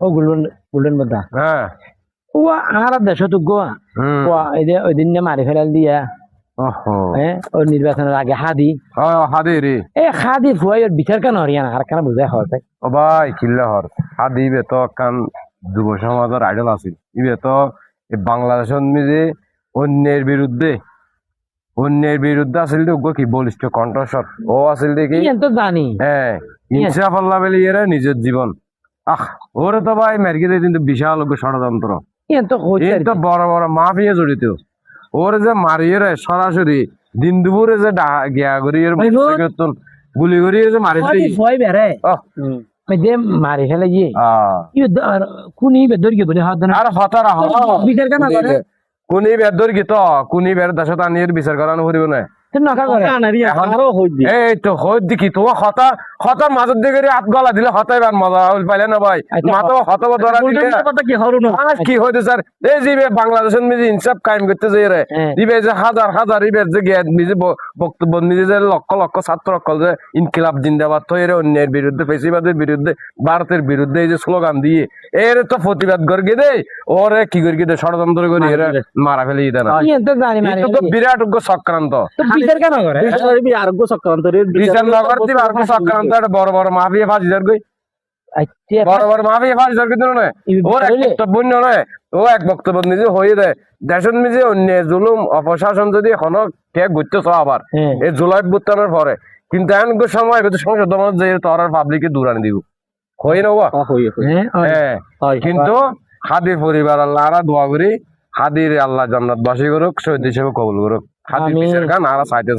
ও golden golden বদা হ্যাঁ ও আর দেশ তো গোয়া ও ওই দিন মারি ফেলাল দিয়া ওহো হ্যাঁ ও নির্বাচনের আগে হাদি হাদি রে এ হাদি ফুয়াই ওর বিচার কেন হরিয়ানা আর কেন বুঝাই হওয়া যায় ও ভাই কিল্লা হর হাদি বে তো কান যুব সমাজের আইডল আছিল ইবে তো বাংলাদেশের মিজে অন্যের বিরুদ্ধে আসল তো কি বলিষ্ঠ কণ্ঠস্বর ও আসল দেখি তো জানি হ্যাঁ ইনসাফ আল্লাহ বলে এরা নিজের জীবন ওরে তো ভাই মেরগিতে কিন্তু বিশাল ষড়যন্ত্র এই তো বড় বড় মাফিয়া জড়িত ওরে যে মারিয়ে রে সরাসরি দিন দুপুরে যে গিয়া করি গুলি করিয়ে যে মারি যে মারি ফেলে গিয়ে কোন বেদর গিয়ে বলে আর হতারা বিচার কেন করে কোনি বেদর গীত কোনি বের দেশত আনিয়ে বিচার করানো ফুরিব না এই তো হইত দেখি তোমার হতার মাজত দিকে হাত গলা দিলে হতাই বার মজা পাইলে না ভাই মাতো হত ধরা দিলে কি হইতে স্যার এই যে বাংলাদেশের নিজে ইনসাফ কায়েম করতে যাই রে ইবে যে হাজার হাজার ইবের যে নিজে বক্তব্য নিজে যে লক্ষ লক্ষ ছাত্র যে ইনকিলাব জিন্দাবাদ তো এর অন্যের বিরুদ্ধে ফেসিবাদের বিরুদ্ধে ভারতের বিরুদ্ধে এই যে স্লোগান দিয়ে এর তো প্রতিবাদ করে গিয়ে দেয় ওরে কি করে গিয়ে ষড়যন্ত্র করে এরা মারা ফেলে দিতে না বিরাট চক্রান্ত বিচার কেন করে আরোগ্য চক্রান্ত বিচার না করতে আরোগ্য চক্রান্ত বড় বড় মাফিয়া ফাঁসিদার কই বড় বড় মাফিয়া ফাঁসিদার কিন্তু নয় ওর এক বক্তব্য নয় ও এক বক্তব্য নিজে হয়ে দেয় দেশের নিজে অন্য জুলুম অপশাসন যদি এখনো ঠেক ঘুরতেছ আবার এই জুলাই বুত্তানোর পরে কিন্তু এমন সময় সংসদ যে তোর পাবলিকে দূরানি দিব হয়ে নেবা হ্যাঁ কিন্তু হাদির পরিবার আল্লাহ আরা দোয়া করি হাদির আল্লাহ জান্নাত বাসী করুক শহীদ হিসেবে কবুল করুক হাদির গান আরা চাইতে